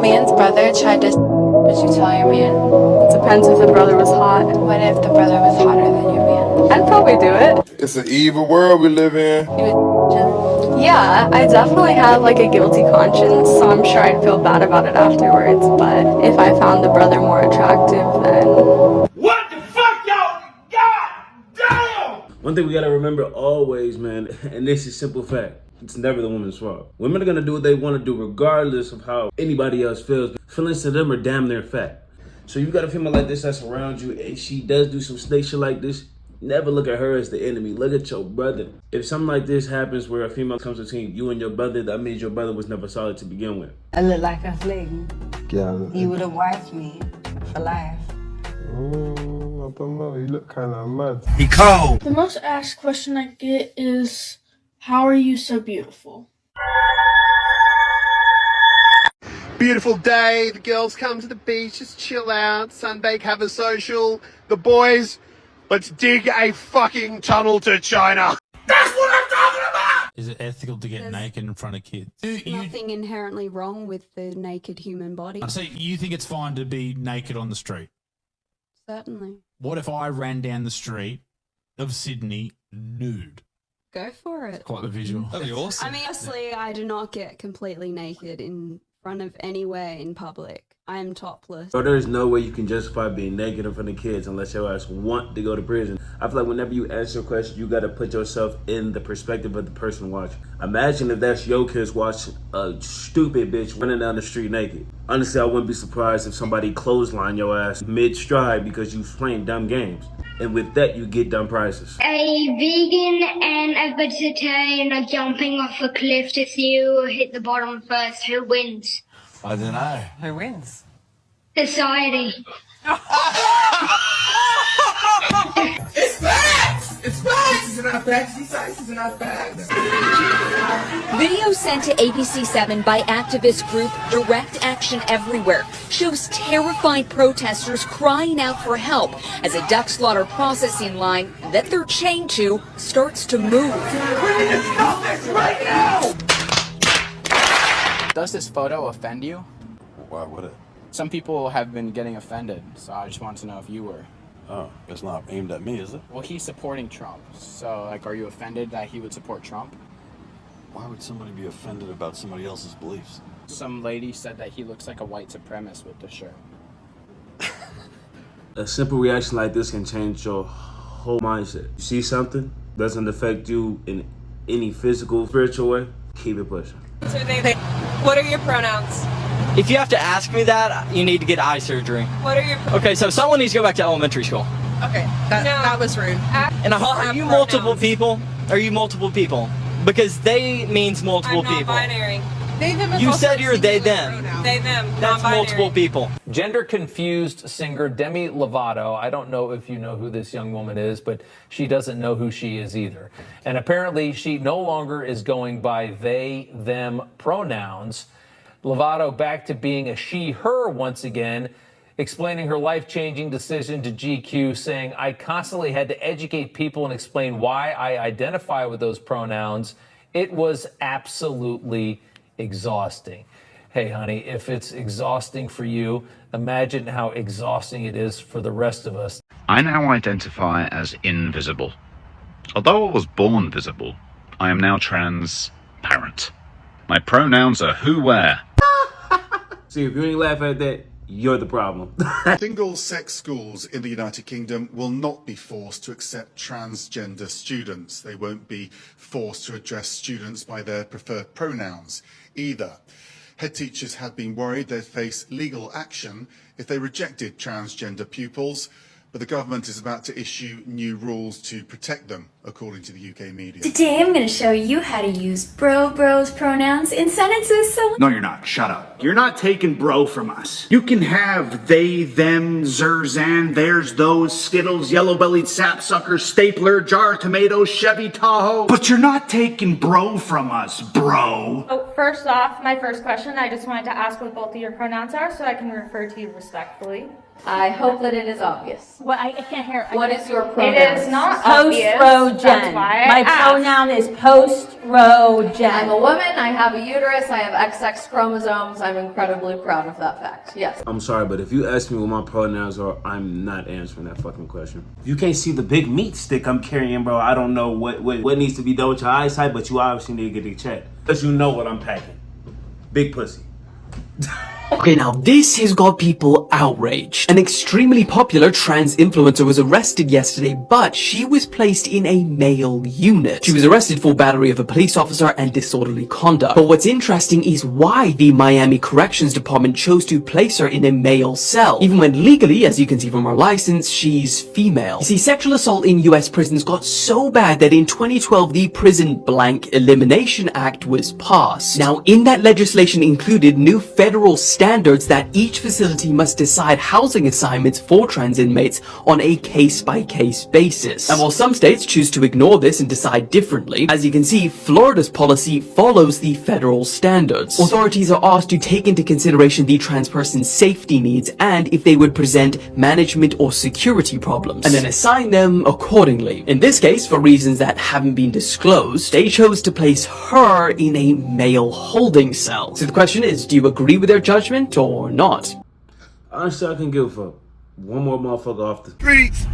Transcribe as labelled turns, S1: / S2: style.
S1: man's brother tried to would you tell your man?
S2: Depends if the brother was hot.
S1: What if the brother was hotter than your man?
S2: I'd probably do it.
S3: It's an evil world we live in.
S1: You would
S2: Yeah, I definitely have like a guilty conscience, so I'm sure I'd feel bad about it afterwards. But if I found the brother more attractive, then
S4: What the fuck, y'all? God damn!
S5: One thing we gotta remember always, man, and this is simple fact. It's never the woman's fault. Women are gonna do what they wanna do regardless of how anybody else feels. Feelings to them are damn near fact. So you got a female like this that's around you and she does do some snake shit like this, never look at her as the enemy. Look at your brother. If something like this happens where a female comes between you and your brother, that means your brother was never solid to begin with.
S6: I look like a fling.
S3: Yeah.
S6: You would have wiped me for life.
S3: I don't know. You look kind of mad.
S4: He cold.
S7: The most asked question I get is, how are you so beautiful?
S8: Beautiful day, the girls come to the beach, just chill out, sunbake, have a social. The boys, let's dig a fucking tunnel to China. That's what I'm talking about!
S9: Is it ethical to get naked in front of kids?
S10: Nothing inherently wrong with the naked human body.
S9: So you think it's fine to be naked on the street?
S10: Certainly.
S9: What if I ran down the street of Sydney nude?
S10: Go for it.
S9: Quite the visual. That'd be awesome.
S10: I mean, honestly, I do not get completely naked in front of anywhere in public. I am topless.
S5: So there's no way you can justify being naked in front of kids unless your ass want to go to prison. I feel like whenever you answer a question, you gotta put yourself in the perspective of the person watching. Imagine if that's your kids watching a stupid bitch running down the street naked. Honestly, I wouldn't be surprised if somebody clothesline your ass mid-stride because you playing dumb games. And with that, you get dumb prizes.
S11: A vegan and a vegetarian are jumping off a cliff to see who will hit the bottom first. Who wins?
S9: I don't know.
S6: Who wins?
S11: Society.
S4: It's facts! It's facts! These are not facts. These are not facts.
S12: Video sent to ABC7 by activist group Direct Action Everywhere shows terrified protesters crying out for help as a duck slaughter processing line that they're chained to starts to move.
S4: We need to stop this right now!
S13: Does this photo offend you?
S14: Why would it?
S13: Some people have been getting offended, so I just want to know if you were.
S14: Oh, it's not aimed at me, is it?
S13: Well, he's supporting Trump, so, like, are you offended that he would support Trump?
S14: Why would somebody be offended about somebody else's beliefs?
S13: Some lady said that he looks like a white supremacist with the shirt.
S5: A simple reaction like this can change your whole mindset. You see something doesn't affect you in any physical, spiritual way, keep it pushing.
S15: So what are your pronouns?
S16: If you have to ask me that, you need to get eye surgery.
S15: What are your
S16: Okay, so someone needs to go back to elementary school.
S15: Okay, that was rude.
S16: And are you multiple people? Are you multiple people? Because they means multiple
S15: I'm
S16: people.
S15: non-binary. They, them is
S16: You
S15: also
S16: said you're they, them.
S15: They, them.
S16: That's
S15: non-binary.
S16: multiple people.
S17: Gender-confused singer Demi Lovato, I don't know if you know who this young woman is, but she doesn't know who she is either. And apparently she no longer is going by they, them pronouns. Lovato back to being a she, her once again, explaining her life-changing decision to GQ, saying, I constantly had to educate people and explain why I identify with those pronouns. It was absolutely exhausting. Hey, honey, if it's exhausting for you, imagine how exhausting it is for the rest of us.
S18: I now identify as invisible. Although I was born visible, I am now transparent. My pronouns are who, where.
S5: See, if you ain't laugh at that, you're the problem.
S19: Single-sex schools in the United Kingdom will not be forced to accept transgender students. They won't be forced to address students by their preferred pronouns either. Head teachers have been worried they'd face legal action if they rejected transgender pupils, but the government is about to issue new rules to protect them, according to the UK media.
S20: Today I'm going to show you how to use bros pronouns in sentences so...
S7: No, you're not. Shut up. You're not taking bro from us. You can have they, them, zers, and, theirs, those, Skittles, yellow-bellied sapsucker, stapler, jar of tomatoes, Chevy Tahoe. But you're not taking bro from us, bro.
S2: Oh, first off, my first question, I just wanted to ask what both of your pronouns are so I can refer to you respectfully.
S21: I hope that it is obvious.
S22: Well, I can't hear.
S21: What is your pronoun?
S22: It is not
S21: obvious.
S22: post-rogen.
S21: That's why I
S22: My
S21: asked.
S22: pronoun is post-rogen.
S21: I'm a woman, I have a uterus, I have XX chromosomes. I'm incredibly proud of that fact. Yes.
S5: I'm sorry, but if you ask me what my pronouns are, I'm not answering that fucking question. If you can't see the big meat stick I'm carrying, bro, I don't know what needs to be done with your eyesight, but you obviously need to get it checked. Because you know what I'm packing. Big pussy.
S23: Okay, now this has got people outraged. An extremely popular trans influencer was arrested yesterday, but she was placed in a male unit. She was arrested for battery of a police officer and disorderly conduct. But what's interesting is why the Miami Corrections Department chose to place her in a male cell, even when legally, as you can see from her license, she's female. You see, sexual assault in US prisons got so bad that in 2012, the Prison Blank Elimination Act was passed. Now, in that legislation included new federal standards that each facility must decide housing assignments for trans inmates on a case-by-case basis. And while some states choose to ignore this and decide differently, as you can see, Florida's policy follows the federal standards. Authorities are asked to take into consideration the trans person's safety needs and if they would present management or security problems, and then assign them accordingly. In this case, for reasons that haven't been disclosed, they chose to place her in a male holding cell. So the question is, do you agree with their judgment or not?
S5: Honestly, I can give a fuck. One more motherfucker off the
S8: streets.